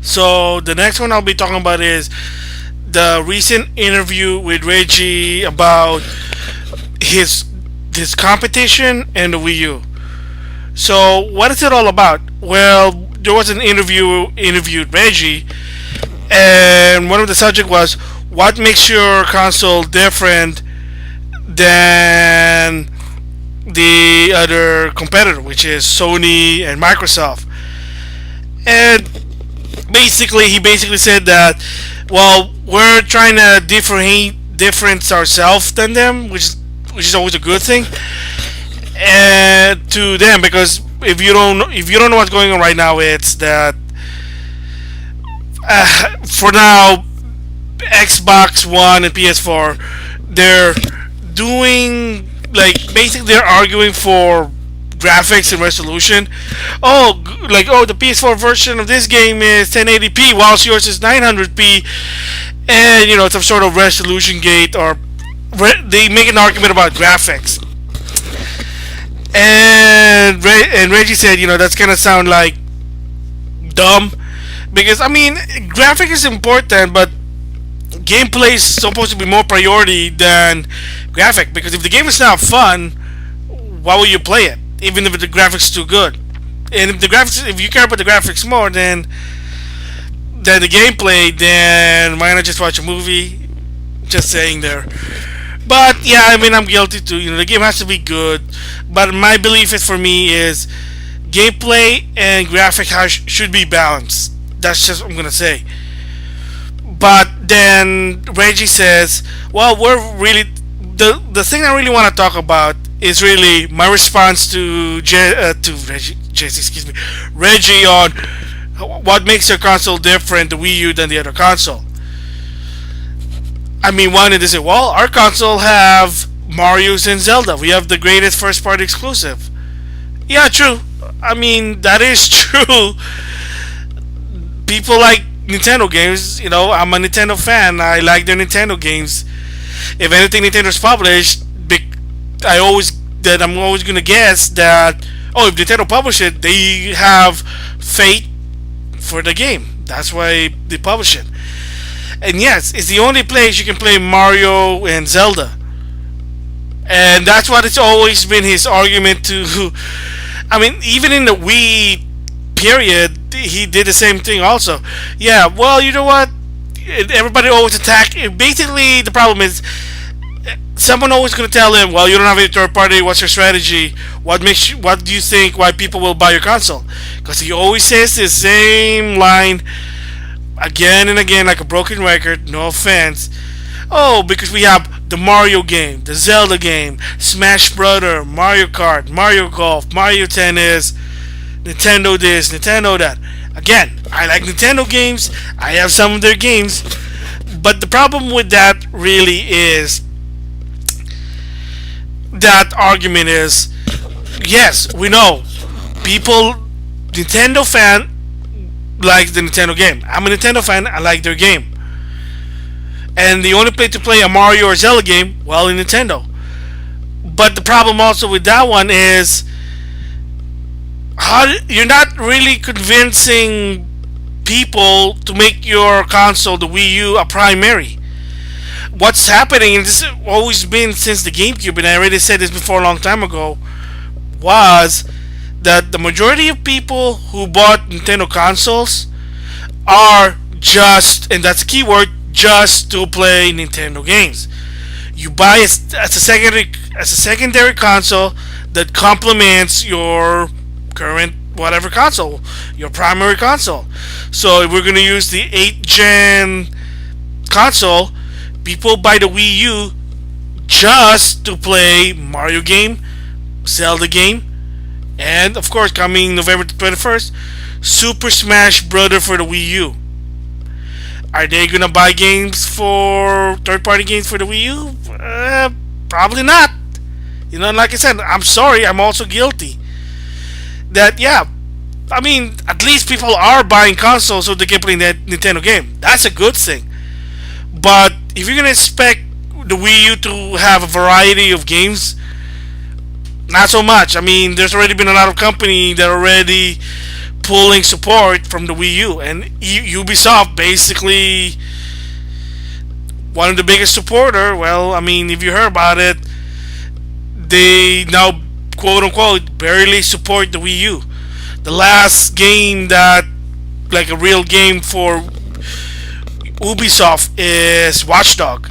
So the next one I'll be talking about is the recent interview with Reggie about his his competition and the Wii U. So what is it all about? Well, there was an interviewed Reggie, and one of the subject was what makes your console different than the other competitor, which is Sony and Microsoft. And he basically said that, well, we're trying to difference ourselves than them, which is always a good thing, and to them, because if you don't know what's going on right now, it's that for now Xbox One and PS4, they're doing, like, basically they're arguing for graphics and resolution. Oh, the PS4 version of this game is 1080p, whilst yours is 900p, and some sort of resolution gate, or they make an argument about graphics. And Reggie said, that's gonna sound like dumb, because I mean, graphic is important, but gameplay is supposed to be more priority than graphic. Because if the game is not fun, why will you play it? Even if the graphics is too good. And if you care about the graphics more than the gameplay, then why not just watch a movie? Just saying there. But yeah, I mean, I'm guilty too. The game has to be good. But my belief is, for me, is gameplay and graphic should be balanced. That's just what I'm gonna say. But then Reggie says, "Well, we're really the thing I really want to talk about is really my response to Reggie on what makes your console different, the Wii U, than the other console." I mean, one, they say, "Well, our console have Mario's and Zelda. We have the greatest first-party exclusive." Yeah, true. I mean, that is true. People like Nintendo games. I'm a Nintendo fan. I like their Nintendo games. If anything Nintendo's published, I'm always gonna guess that, oh, if Nintendo publish it, they have faith for the game. That's why they publish it. And yes, it's the only place you can play Mario and Zelda. And that's what it's always been his argument to. I mean, even in the Wii period, he did the same thing also. Yeah, well, you know what? Everybody always attack. Basically, the problem is someone always going to tell him, "Well, you don't have any third party. What's your strategy? What do you think? Why people will buy your console?" Because he always says the same line again and again, like a broken record. No offense. Oh, because we have the Mario game, the Zelda game, Smash Brother, Mario Kart, Mario Golf, Mario Tennis, Nintendo this, Nintendo that. Again, I like Nintendo games. I have some of their games. But the problem with that really is that argument is, yes, we know people, Nintendo fan like the Nintendo game. I'm a Nintendo fan. I like their game. And the only place to play a Mario or Zelda game, well, in Nintendo. But the problem also with that one is you're not really convincing people to make your console, the Wii U, a primary. What's happening, and this has always been since the GameCube, and I already said this before a long time ago, was that the majority of people who bought Nintendo consoles are just, and that's a keyword, just to play Nintendo games. You buy it as a secondary console that complements your current whatever console, your primary console. So if we're gonna use the 8th gen console, people buy the Wii U just to play Mario game, Zelda game, and of course, coming November 21st, Super Smash Brother for the Wii U. Are they gonna buy third-party games for the Wii U? Probably not. Like I said, I'm sorry, I'm also guilty. That, yeah, I mean, at least people are buying consoles so they can play that Nintendo game. That's a good thing. But if you're gonna expect the Wii U to have a variety of games, not so much. I mean, there's already been a lot of company that already pulling support from the Wii U, and Ubisoft basically one of the biggest supporter. Well, I mean, if you heard about it, they now quote unquote barely support the Wii U. The last game that like a real game for Ubisoft is Watchdog,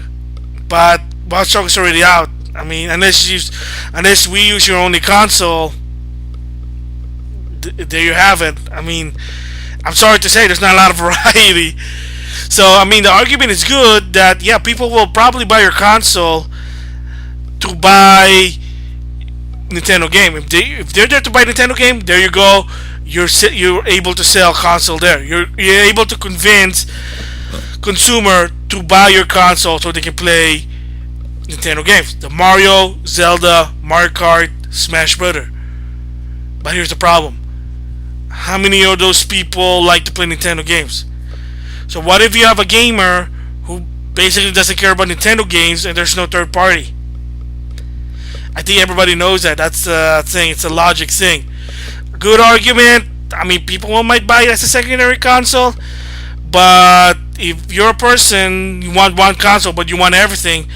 but Watchdog is already out. I mean, unless Wii U is your only console, there you have it. I mean, I'm sorry to say, there's not a lot of variety. So I mean, the argument is good that yeah, people will probably buy your console to buy Nintendo game. If they're there to buy Nintendo game, there you go. You're able to sell console there. You're able to convince consumer to buy your console so they can play Nintendo games. The Mario, Zelda, Mario Kart, Smash Brother. But here's the problem. How many of those people like to play Nintendo games? So what if you have a gamer who basically doesn't care about Nintendo games and there's no third party? I think everybody knows that. That's the thing. It's a logic thing. Good argument. I mean, people might buy it as a secondary console, but if you're a person, you want one console, but you want everything,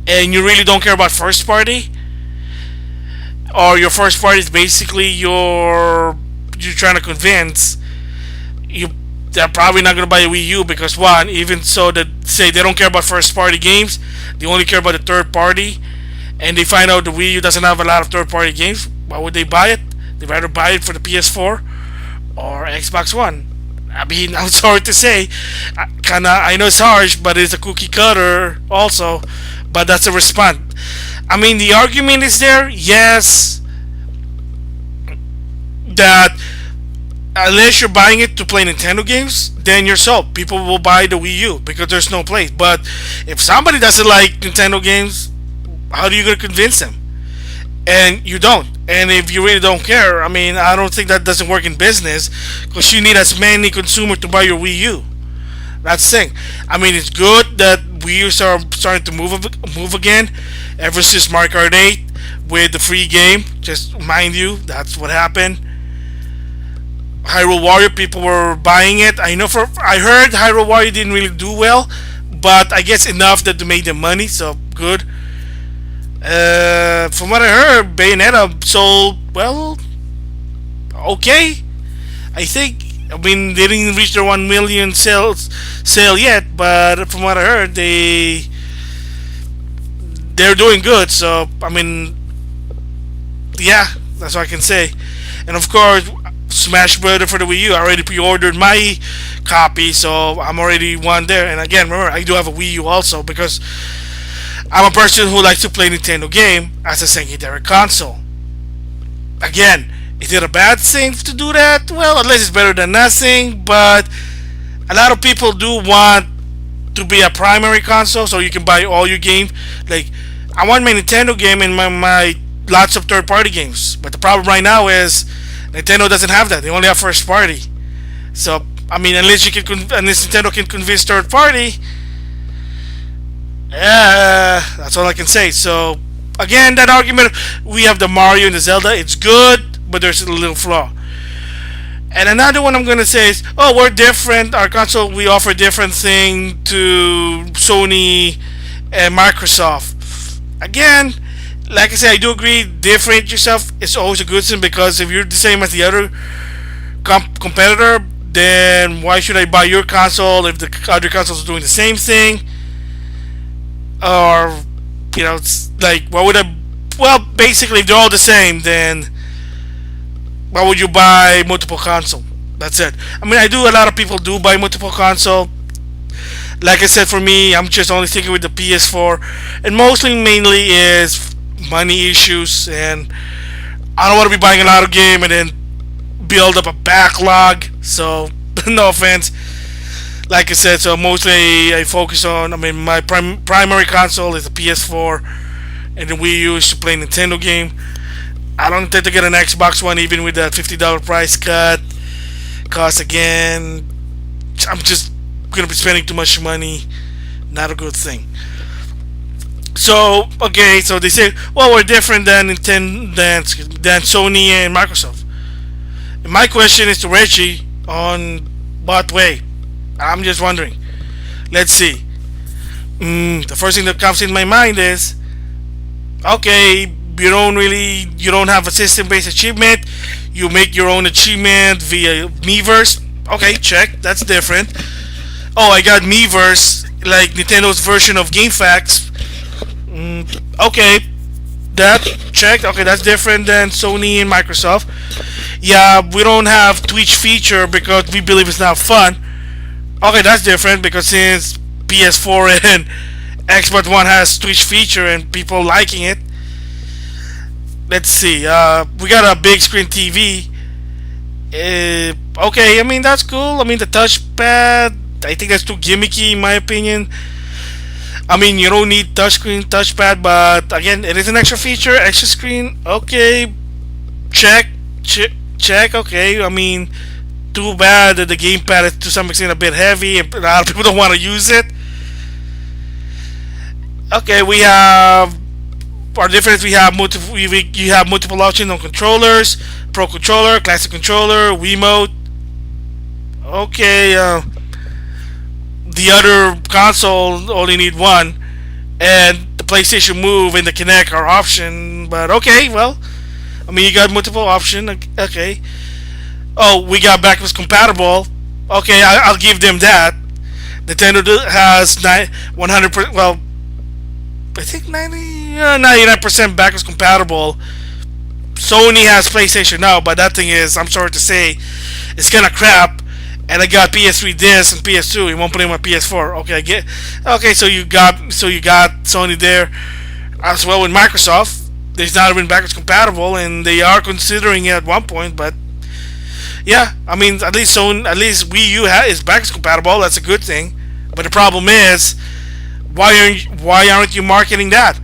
and you really don't care about first party, or your first party is basically you're trying to convince you, they're probably not going to buy a Wii U because one, even so that say they don't care about first party games, they only care about the third party, and they find out the Wii U doesn't have a lot of third party games. Why would they buy it? They'd rather buy it for the PS4 or Xbox One. I mean, I'm sorry to say, I know it's harsh, but it's a cookie cutter also. But that's a response. I mean, the argument is there, yes, that unless you're buying it to play Nintendo games, then you're sold. People will buy the Wii U because there's no place. But if somebody doesn't like Nintendo games, how are you going to convince them? And you don't. And if you really don't care, I mean, I don't think that doesn't work in business because you need as many consumers to buy your Wii U. That's the thing. I mean, it's good that Wii U are starting to move again ever since Mario Kart 8 with the free game. Just mind you, that's what happened. Hyrule Warrior, people were buying it. I heard Hyrule Warrior didn't really do well, but I guess enough that they made them money, so good. From what I heard, Bayonetta sold well, okay. I think. I mean, they didn't reach their 1 million sale yet, but from what I heard, they're doing good. So I mean, yeah, that's what I can say. And of course, Smash Brother for the Wii U. I already pre-ordered my copy, so I'm already one there. And again, remember, I do have a Wii U also because I'm a person who likes to play Nintendo game as a secondary console. Again, is it a bad thing to do that? Well, at least it's better than nothing, but a lot of people do want to be a primary console so you can buy all your games. Like, I want my Nintendo game and my lots of third-party games. But the problem right now is Nintendo doesn't have that. They only have first party. So, I mean, unless Nintendo can convince third party, that's all I can say. So, again, that argument, we have the Mario and the Zelda. It's good, but there's a little flaw. And another one I'm going to say is, oh, we're different. Our console, we offer different thing to Sony and Microsoft. Again, like I said, I do agree, differentiate yourself is always a good thing because if you're the same as the other competitor, then why should I buy your console if the other consoles are doing the same thing? Or, you know, it's like, why would I? Well, basically, if they're all the same, then why would you buy multiple console? That's it. I mean, a lot of people do buy multiple console. Like I said, for me, I'm just only thinking with the PS4, and mainly is money issues, and I don't want to be buying a lot of game and then build up a backlog. So, no offense. Like I said, so mostly I focus on. I mean, my primary console is the PS4, and the Wii U is to play Nintendo game. I don't intend to get an Xbox One even with that $50 price cut. Cause again, I'm just gonna be spending too much money. Not a good thing. So okay, so they say, well, we're different than Sony and Microsoft. My question is to Reggie on what way. I'm just wondering. Let's see. The first thing that comes in my mind is, okay, you don't have a system-based achievement. You make your own achievement via Miiverse. Okay, check. That's different. Oh, I got Miiverse, like Nintendo's version of GameFAQs. Okay, that checked. Okay, that's different than Sony and Microsoft. Yeah, we don't have Twitch feature because we believe it's not fun. Okay, that's different because since PS4 and Xbox One has Twitch feature and people liking it. Let's see. We got a big screen TV. Okay, I mean that's cool. I mean the touchpad. I think that's too gimmicky in my opinion. I mean you don't need touchpad, but again, it is an extra feature, extra screen. Okay, check. Okay, I mean, too bad that the gamepad is to some extent a bit heavy, and a lot of people don't want to use it. Okay, we have our difference. We have multiple. You have multiple options on controllers: Pro controller, Classic controller, Wiimote. Okay, the other console only need one, and the PlayStation Move and the Kinect are option. But okay, well, I mean you got multiple option. Okay. Oh, we got backwards compatible. Okay, I'll give them that. Nintendo has 100%. Well, I think 99% backwards compatible. Sony has PlayStation now, but that thing is, I'm sorry to say, it's kind of crap. And I got PS3 disc and PS2. You won't put in my PS4. Okay, I get. Okay, so you got Sony there as well with Microsoft. There's not even backwards compatible, and they are considering it at one point. But yeah, I mean, at least Wii U is backwards compatible. That's a good thing. But the problem is, why aren't you marketing that?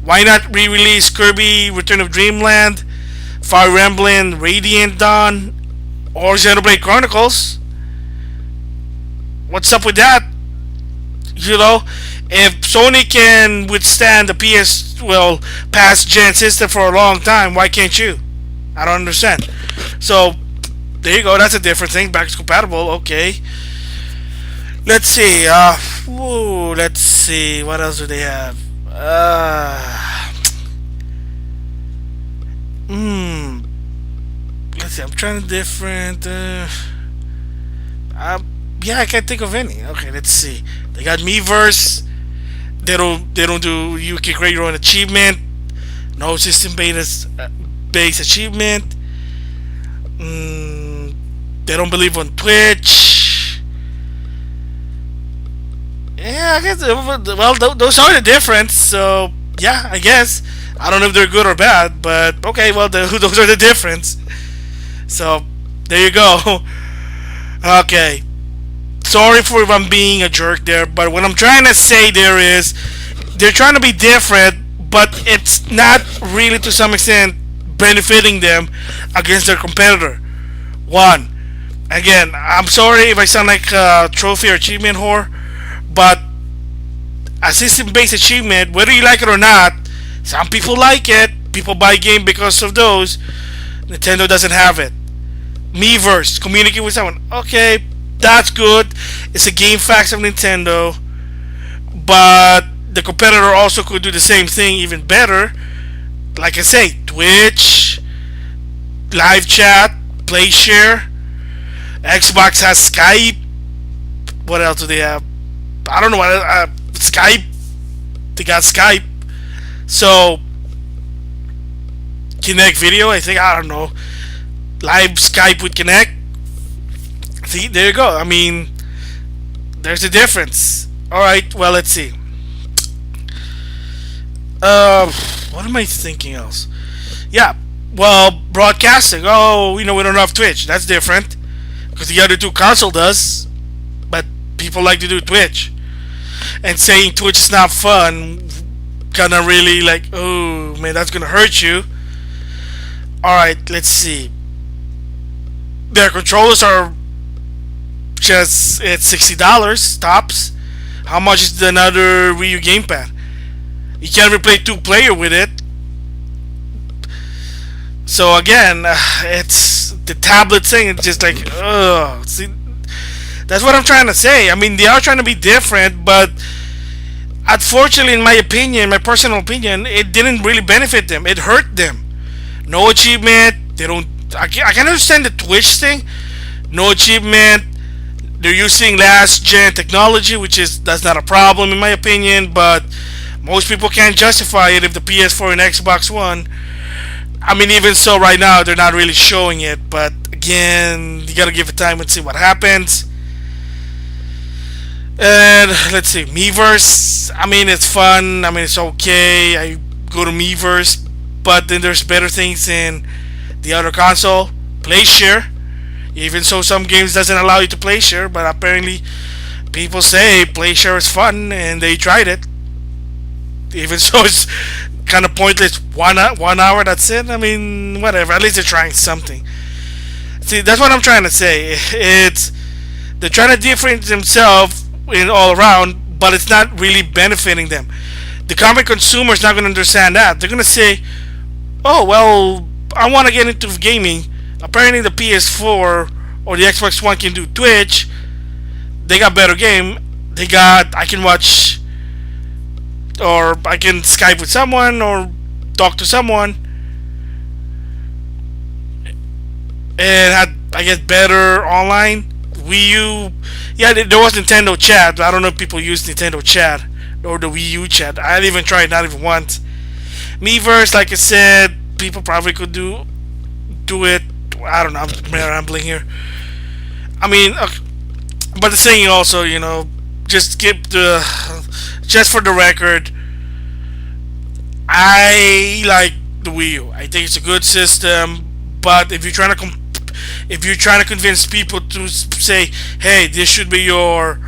Why not re-release Kirby Return of Dreamland, Fire Emblem Radiant Dawn, or Xenoblade Chronicles? What's up with that? You know, if Sony can withstand the past gen system for a long time, why can't you? I don't understand. So there you go. That's a different thing. Backwards compatible. Okay. Let's see. Let's see. What else do they have? Let's see. I'm trying to different. Yeah, I can't think of any. Okay, let's see. They got Miiverse. They don't do. You can create your own achievement. No system based achievement. They don't believe on Twitch. Yeah, I guess. Well, those are the difference. So yeah, I guess. I don't know if they're good or bad, but okay. Well, those are the difference. So there you go. Okay. Sorry for if I'm being a jerk there, but what I'm trying to say there is they're trying to be different, but it's not really to some extent benefiting them against their competitor. One, again, I'm sorry if I sound like a trophy or achievement whore, but a system-based achievement, whether you like it or not, some people like it. People buy game because of those. Nintendo doesn't have it. Miiverse, communicate with someone. Okay, that's good. It's a game facts of Nintendo, but the competitor also could do the same thing even better. Like I say, Twitch, live chat, play share. Xbox has Skype. What else do they have? I don't know what Skype. They got Skype. So Kinect video. I think I don't know. Live Skype with Kinect. See, there you go. I mean, there's a difference. All right. Well, let's see. What am I thinking else? Yeah. Well, broadcasting. Oh, we don't have Twitch. That's different because the other two console does, but people like to do Twitch. And saying Twitch is not fun, gonna really like, oh man, that's gonna hurt you. All right. Let's see. Their controllers are just it's $60 tops. How much is another Wii U gamepad? You can't even play two-player with it. So again, it's the tablet thing. It's just like, ugh. See, that's what I'm trying to say. I mean, they are trying to be different, but unfortunately, in my opinion, my personal opinion, it didn't really benefit them. It hurt them. No achievement. They don't. I can understand the Twitch thing. No achievement. They're using last gen technology, which is that's not a problem in my opinion. But most people can't justify it if the PS4 and Xbox One. I mean, even so, right now they're not really showing it. But again, you gotta give it time and see what happens. And let's see, Miiverse. I mean, it's fun. I mean, it's okay. I go to Miiverse, but then there's better things in the other console. Play share. Even so, some games doesn't allow you to play share, but apparently people say play share is fun, and they tried it. Even so, it's kind of pointless. 1 hour. That's it. I mean, whatever. At least they're trying something. See, that's what I'm trying to say. It's they're trying to differentiate themselves in all around, but it's not really benefiting them. The common consumer is not going to understand that. They're going to say, "Oh well, I want to get into gaming. Apparently, the PS4 or the Xbox One can do Twitch. They got better game. They got I can watch or I can Skype with someone or talk to someone, and I get better online. Wii U, yeah, there was Nintendo Chat. I don't know if people use Nintendo Chat or the Wii U chat. I didn't even try it, not even once. Miiverse, like I said, people probably could do it. I don't know. I'm rambling here. I mean, but the thing also, just keep just for the record, I like the Wii U. I think it's a good system, but if you're trying to convince people to say, "Hey, this should be your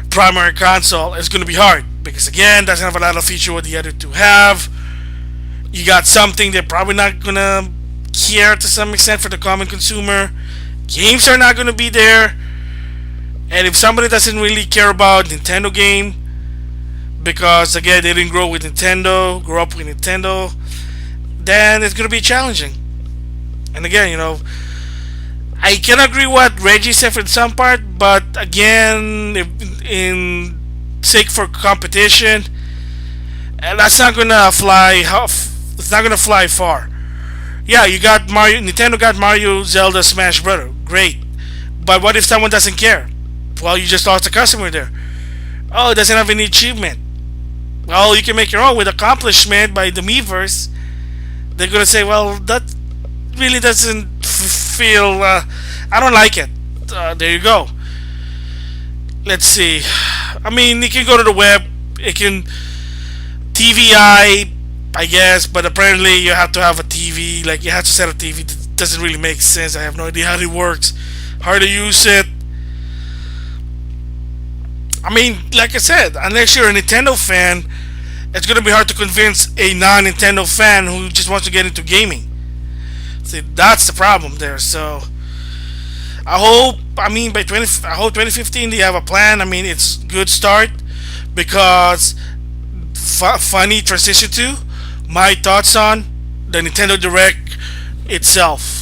primary console," it's going to be hard because again, doesn't have a lot of feature what the other two have. You got something they're probably not going to care to some extent for the common consumer. Games are not going to be there, and if somebody doesn't really care about Nintendo game because again they didn't grow up with Nintendo, then it's going to be challenging. And again, I can agree what Reggie said for some part, but again, if, in sake for competition, that's not gonna fly. It's not gonna fly far. Yeah, you got Mario. Nintendo got Mario, Zelda, Smash Brother. Great, but what if someone doesn't care? Well, you just lost a customer there. Oh, it doesn't have any achievement. Well, you can make your own with accomplishment by the Miiverse. They're gonna say, well, that really doesn't feel. I don't like it. There you go. Let's see. I mean, you can go to the web. It can TVI, I guess, but apparently you have to have a TV. Like you have to set a TV. That doesn't really make sense. I have no idea how it works. Hard to use it. I mean, like I said, unless you're a Nintendo fan, it's gonna be hard to convince a non-Nintendo fan who just wants to get into gaming. See, that's the problem there. So I hope. I mean, I hope 2015 they have a plan. I mean, it's good start because funny transition to my thoughts on the Nintendo Direct itself.